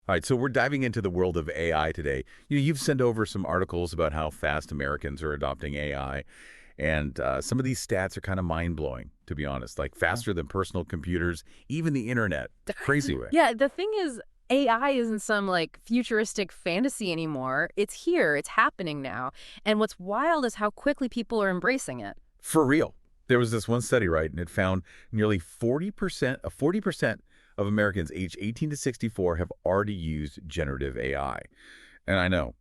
All right, so we're diving into the world of AI today. You've sent over some articles about how fast Americans are adopting AI, and some of these stats are kind of mind-blowing, to be honest, like faster than personal computers, even the internet. Crazy way. Yeah, the thing is, AI isn't some like futuristic fantasy anymore. It's here, it's happening now. And what's wild is how quickly people are embracing it. For real. There was this one study, right, and it found nearly 40% of Americans aged 18 to 64 have already used generative AI. And I know.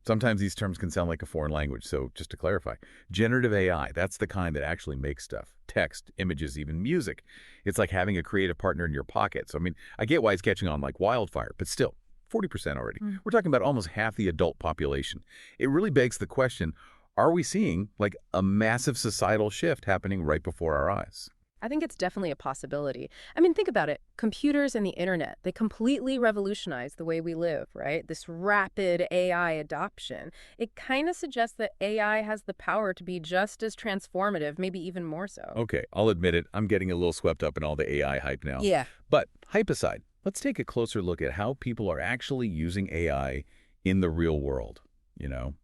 Sometimes these terms can sound like a foreign language, so just to clarify, generative AI, that's the kind that actually makes stuff. Text, images, even music. It's like having a creative partner in your pocket. So, I mean, I get why it's catching on like wildfire, but still, 40% already. Mm. We're talking about almost half the adult population. It really begs the question, are we seeing like a massive societal shift happening right before our eyes? I think it's definitely a possibility. I mean, think about it. Computers and the internet, they completely revolutionized the way we live, right? This rapid AI adoption. It kind of suggests that AI has the power to be just as transformative, maybe even more so. Okay, I'll admit it, I'm getting a little swept up in all the AI hype now. Yeah. But hype aside, let's take a closer look at how people are actually using AI in the real world, you know?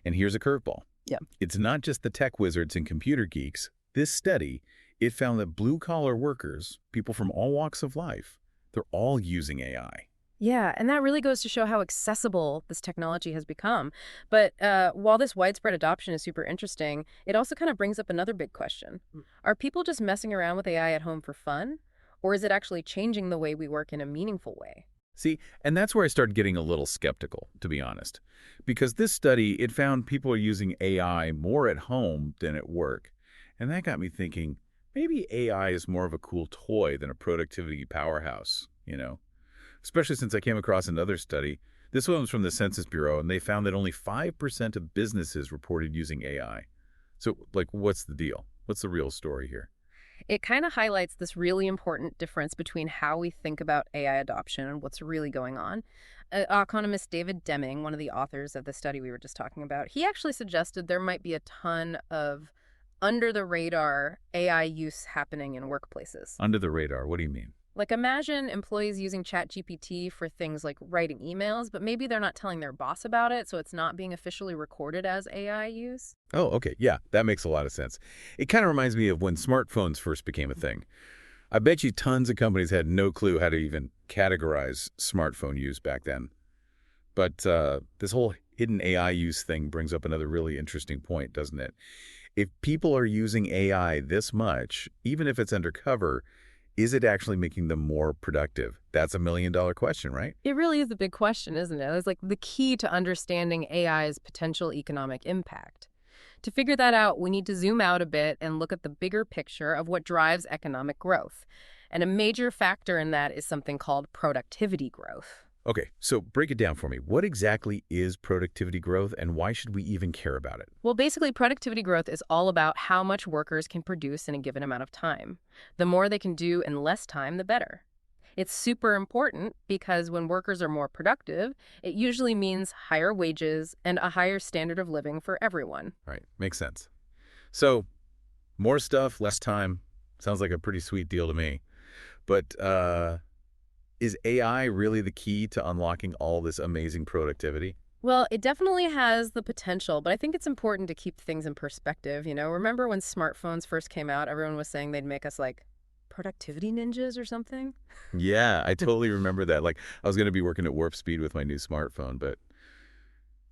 And here's a curveball. Yeah. It's not just the tech wizards and computer geeks. This study, it found that blue-collar workers, people from all walks of life, they're all using AI. Yeah, and that really goes to show how accessible this technology has become. But while this widespread adoption is super interesting, it also kind of brings up another big question. Are people just messing around with AI at home for fun? Or is it actually changing the way we work in a meaningful way? See, and that's where I started getting a little skeptical, to be honest. Because this study, it found people are using AI more at home than at work. And that got me thinking, maybe AI is more of a cool toy than a productivity powerhouse, you know? Especially since I came across another study. This one was from the Census Bureau, and they found that only 5% of businesses reported using AI. So, like, what's the deal? What's the real story here? It kind of highlights this really important difference between how we think about AI adoption and what's really going on. Economist David Deming, one of the authors of the study we were just talking about, he actually suggested there might be a ton of under the radar AI use happening in workplaces. Under the radar, what do you mean? Like imagine employees using ChatGPT for things like writing emails, but maybe they're not telling their boss about it, so it's not being officially recorded as AI use. Oh, okay. Yeah, that makes a lot of sense. It kind of reminds me of when smartphones first became a thing. I bet you tons of companies had no clue how to even categorize smartphone use back then. But this whole hidden AI use thing brings up another really interesting point, doesn't it? If people are using AI this much, even if it's undercover, is it actually making them more productive? That's a million-dollar question, right? It really is a big question, isn't it? It's like the key to understanding AI's potential economic impact. To figure that out, we need to zoom out a bit and look at the bigger picture of what drives economic growth. And a major factor in that is something called productivity growth. Okay, so break it down for me. What exactly is productivity growth, and why should we even care about it? Well, basically, productivity growth is all about how much workers can produce in a given amount of time. The more they can do in less time, the better. It's super important because when workers are more productive, it usually means higher wages and a higher standard of living for everyone. Right, makes sense. So, more stuff, less time. Sounds like a pretty sweet deal to me. But is AI really the key to unlocking all this amazing productivity? Well, it definitely has the potential, but I think it's important to keep things in perspective. Remember when smartphones first came out, everyone was saying they'd make us like productivity ninjas or something? Yeah, I totally remember that. Like, I was going to be working at warp speed with my new smartphone, but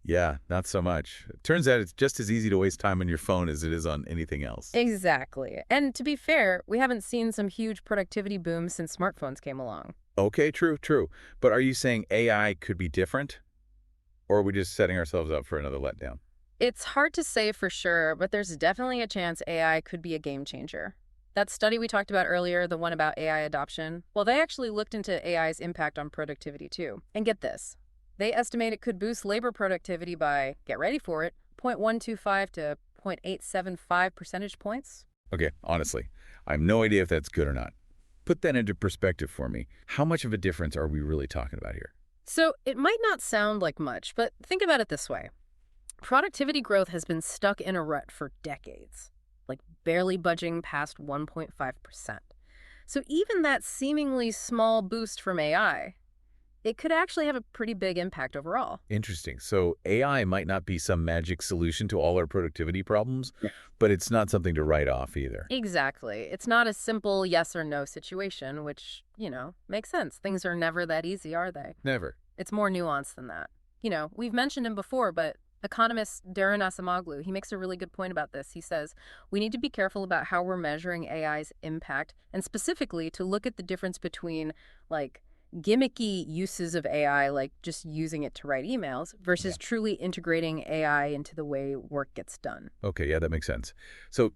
yeah, not so much. It turns out it's just as easy to waste time on your phone as it is on anything else. Exactly. And to be fair, we haven't seen some huge productivity boom since smartphones came along. Okay, true, true. But are you saying AI could be different? Or are we just setting ourselves up for another letdown? It's hard to say for sure, but there's definitely a chance AI could be a game changer. That study we talked about earlier, the one about AI adoption, well, they actually looked into AI's impact on productivity too. And get this, they estimate it could boost labor productivity by, get ready for it, 0.125 to 0.875 percentage points. Okay, honestly, I have no idea if that's good or not. Put that into perspective for me. How much of a difference are we really talking about here? So it might not sound like much, but think about it this way. Productivity growth has been stuck in a rut for decades, like barely budging past 1.5%. So even that seemingly small boost from AI, it could actually have a pretty big impact overall. Interesting. So AI might not be some magic solution to all our productivity problems, but it's not something to write off either. Exactly. It's not a simple yes or no situation, which, makes sense. Things are never that easy, are they? Never. It's more nuanced than that. We've mentioned him before, but economist Darren Asimoglu, he makes a really good point about this. He says, we need to be careful about how we're measuring AI's impact, and specifically to look at the difference between, like, gimmicky uses of AI, like just using it to write emails, Yeah. versus truly integrating AI into the way work gets done. Okay, yeah, that makes sense. So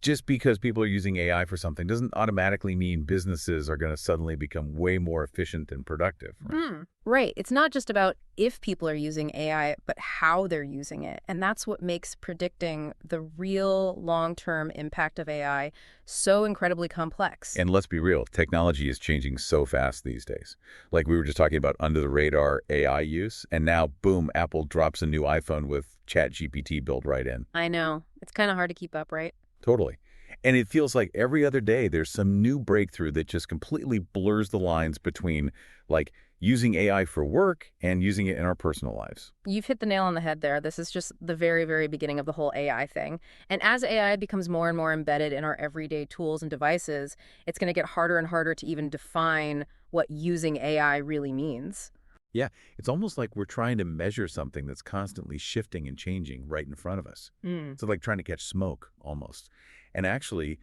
just because people are using AI for something doesn't automatically mean businesses are going to suddenly become way more efficient and productive, right? Right. It's not just about if people are using AI, but how they're using it. And that's what makes predicting the real long-term impact of AI so incredibly complex. And let's be real, technology is changing so fast these days. Like we were just talking about under the radar AI use, and now, boom, Apple drops a new iPhone with ChatGPT built right in. I know. It's kind of hard to keep up, right? Totally. And it feels like every other day there's some new breakthrough that just completely blurs the lines between, like, using AI for work and using it in our personal lives. You've hit the nail on the head there. This is just the very, very beginning of the whole AI thing. And as AI becomes more and more embedded in our everyday tools and devices, it's going to get harder and harder to even define what using AI really means. Yeah, it's almost like we're trying to measure something that's constantly shifting and changing right in front of us. Mm. So like trying to catch smoke, almost. And actually,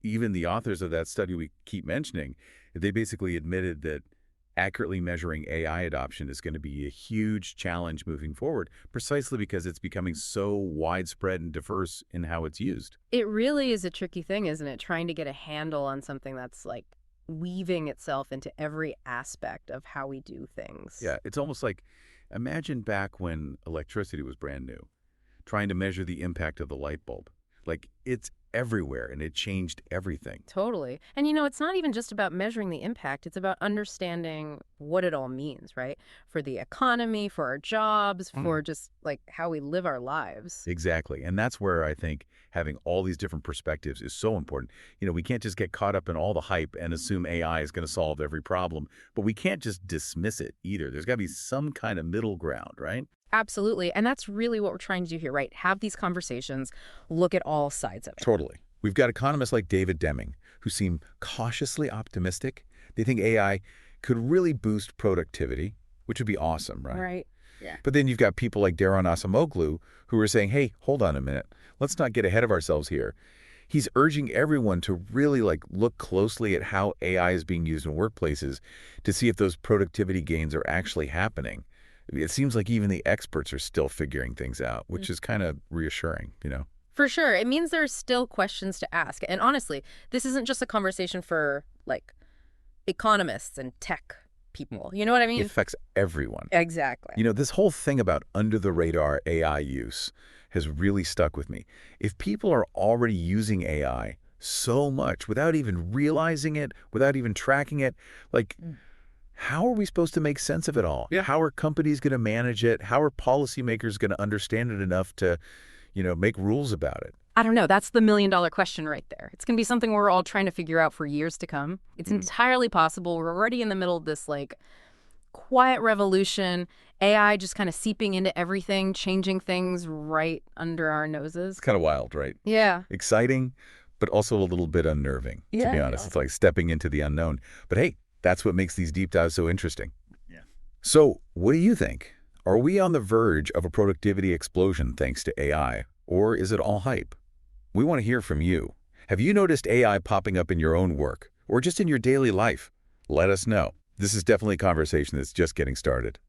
even the authors of that study we keep mentioning, they basically admitted that accurately measuring AI adoption is going to be a huge challenge moving forward, precisely because it's becoming so widespread and diverse in how it's used. It really is a tricky thing, isn't it? Trying to get a handle on something that's like weaving itself into every aspect of how we do things. Yeah, it's almost like, imagine back when electricity was brand new, trying to measure the impact of the light bulb. Like, it's everywhere, and it changed everything. Totally. And it's not even just about measuring the impact, it's about understanding what it all means, right? For the economy, for our jobs, for just like how we live our lives. Exactly. And that's where I think having all these different perspectives is so important. We can't just get caught up in all the hype and assume AI is going to solve every problem, but we can't just dismiss it either. There's got to be some kind of middle ground, right? Absolutely. And that's really what we're trying to do here, right? Have these conversations, look at all sides of it. Totally. We've got economists like David Deming who seem cautiously optimistic. They think AI could really boost productivity, which would be awesome, right? Right. Yeah. But then you've got people like Darren Asimoglu who are saying, hey, hold on a minute. Let's not get ahead of ourselves here. He's urging everyone to really look closely at how AI is being used in workplaces to see if those productivity gains are actually happening. It seems like even the experts are still figuring things out, which is kind of reassuring. For sure. It means there's still questions to ask. And honestly, this isn't just a conversation for like economists and tech people. You know what I mean? It affects everyone. Exactly. This whole thing about under-the-radar AI use has really stuck with me. If people are already using AI so much without even realizing it, without even tracking it, how are we supposed to make sense of it all? Yeah. How are companies going to manage it? How are policymakers going to understand it enough to, make rules about it? I don't know. That's the million-dollar question right there. It's going to be something we're all trying to figure out for years to come. It's entirely possible. We're already in the middle of this quiet revolution, AI just kind of seeping into everything, changing things right under our noses. It's kind of wild, right? Yeah. Exciting, but also a little bit unnerving, to be honest. Yeah. It's like stepping into the unknown. But hey, that's what makes these deep dives so interesting. Yeah. So what do you think? Are we on the verge of a productivity explosion thanks to AI, or is it all hype? We want to hear from you. Have you noticed AI popping up in your own work or just in your daily life? Let us know. This is definitely a conversation that's just getting started.